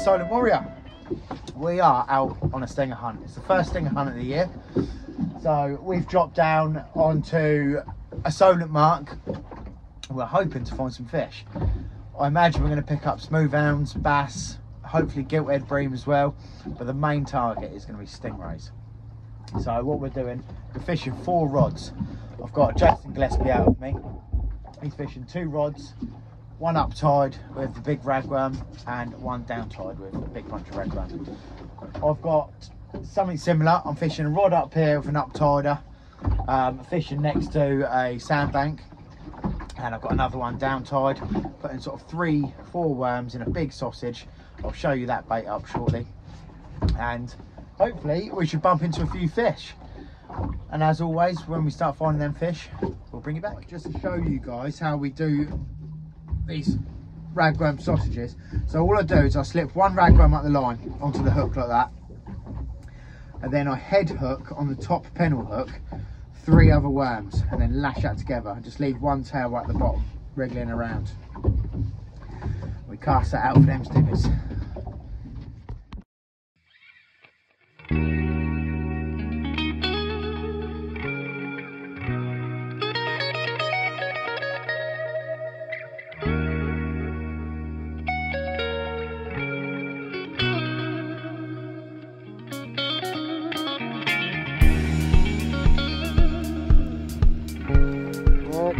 Solent Warrior. We are out on a stinger hunt. It's the first stinger hunt of the year. So we've dropped down onto a Solent mark. We're hoping to find some fish. I imagine we're going to pick up smooth hounds, bass, hopefully gilt-head bream as well. But the main target is going to be stingrays. So what we're doing, we're fishing 4 rods. I've got Jason Gillespie out with me. He's fishing 2 rods. 1 up tide with the big ragworm and 1 down tide with a big bunch of ragworm. I've got something similar. I'm fishing a rod up here with an up tider, fishing next to a sandbank, and I've got another one down tide, putting sort of 3-4 worms in a big sausage. I'll show you that bait up shortly, and hopefully we should bump into a few fish. And as always, when we start finding them fish, we'll bring it back. Just to show you guys how we do these ragworm sausages. So all I do is I slip 1 ragworm up the line onto the hook like that, and then I head hook on the top pennel hook 3 other worms, and then lash that together and just leave 1 tail right at the bottom wriggling around. We cast that out for them stingers.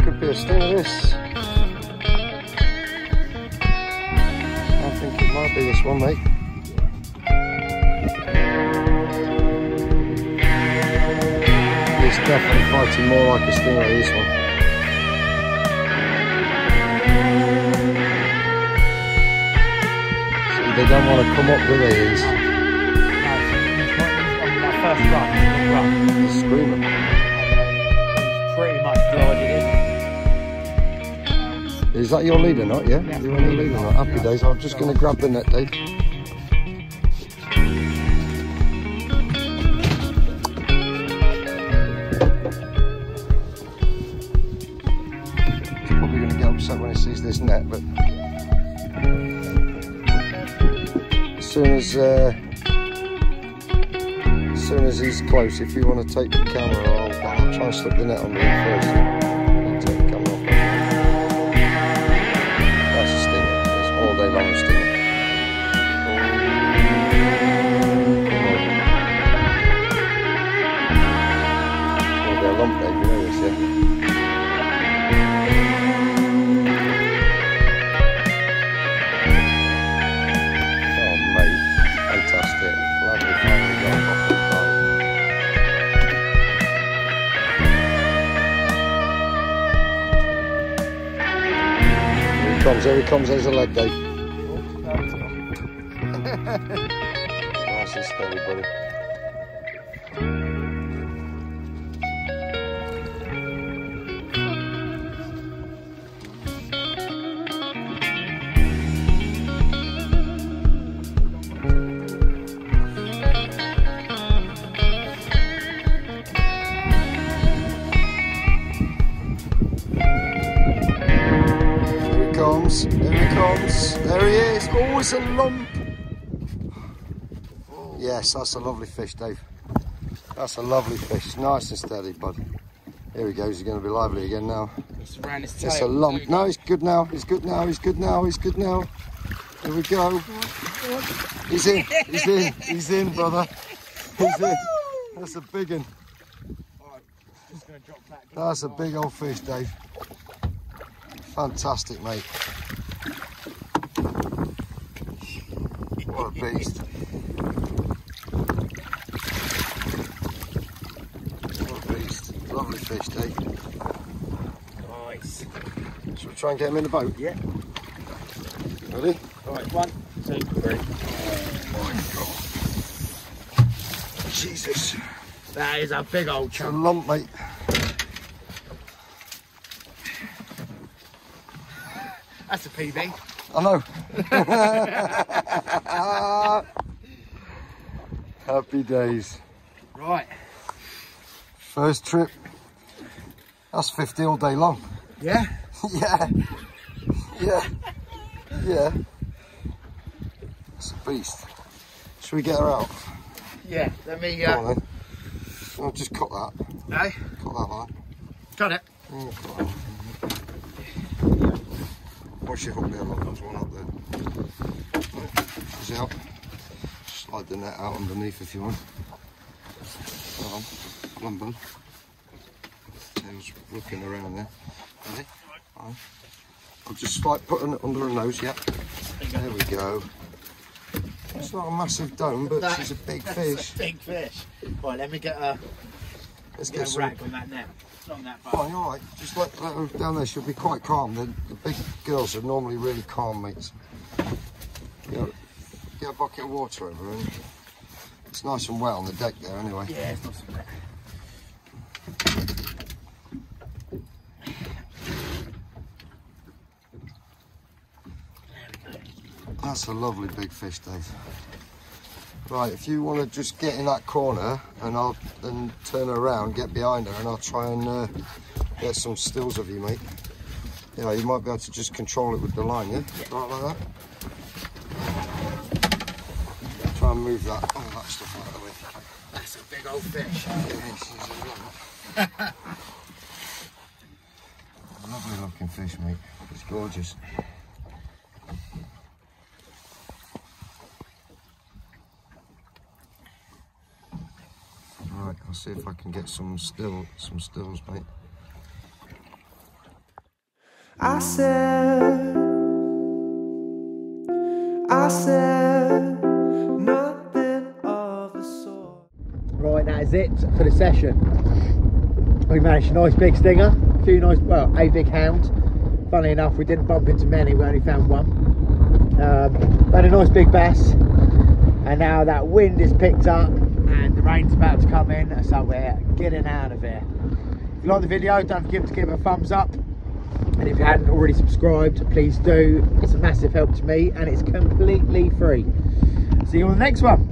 Could be a stinger this. I think it might be this one, mate. It's definitely fighting more like a stingray, this one. See, they don't want to come up, do they, these? On my first run. They're screaming. Pretty much glided in. Is that your leader knot, yeah? Yeah. You're on your leader knot. Happy days. I'm just going to grab the net, Dave. He's probably going to get upset when he sees this net, but as soon as he's close, if you want to take the camera, I'll try and slip the net on me first. I'll take the camera off. That's a stinger. It's all day long a stinger. It's going to be a lump, Dave, you know this, yeah? Oh, mate. Fantastic. Glad we finally got off the bite. Here he comes, there's a leg, Dave. Nice and steady, buddy. Here he comes, there he is. Oh, it's a lump. Yes, that's a lovely fish, Dave. That's a lovely fish, nice and steady, bud. Here he goes, he's going to be lively again now. It's a lump. No, he's good now, he's good now, he's good now, he's good now. Here we go. He's in, he's in, he's in, brother. He's in. That's a big one. That's a big old fish, Dave. Fantastic, mate. What a beast. What a beast. Lovely fish, Dave. Nice. Shall we try and get him in the boat? Yeah. Ready? Right, 1, 2, 3. Oh my God. Jesus. That is a big old It's a chunk. lump, mate. That's a PB. I know. Happy days. Right. First trip. That's 50 all day long. Yeah? Yeah. Yeah. Yeah. It's a beast. Should we get her out? Yeah, let me... Go on, then. I'll just cut that. Hey? Cut that line. Got it. Yeah, cut that. Watch your hook there, look, there's one up there. Right, she's out. Slide the net out underneath if you want. Lumber. Tail's looking around there. Ready? Right. I'll just like putting it under her nose, yeah. There we go. It's not a massive dome, but she's a big fish. A big fish. Right, let me get a... Let's get some... rack on that net. On that bar. Fine, alright. Just let her down there, she'll be quite calm. The big girls are normally really calm, mates. Get a bucket of water over her. And it's nice and wet on the deck there anyway. Yeah, it's not so bad. That's a lovely big fish, Dave. Right, if you want to just get in that corner and I'll then turn her around, get behind her, and I'll try and get some stills of you, mate. Yeah, you might be able to just control it with the line, yeah? Right like that. Try and move that, all that stuff out of the way. That's a big old fish. Yeah, a lovely looking fish, mate. It's gorgeous. Right, I'll see if I can get some stills, mate. I said nothing of the sort. Right, that is it for the session. We managed a nice big stinger, a few nice, well, a big hound. Funnily enough, we didn't bump into many, we only found one. We had a nice big bass, and now that wind is picked up and the rain's about to come in, so we're getting out of here. If you like the video, don't forget to give it a thumbs up, and if you hadn't already subscribed, please do. It's a massive help to me and it's completely free. See you on the next one.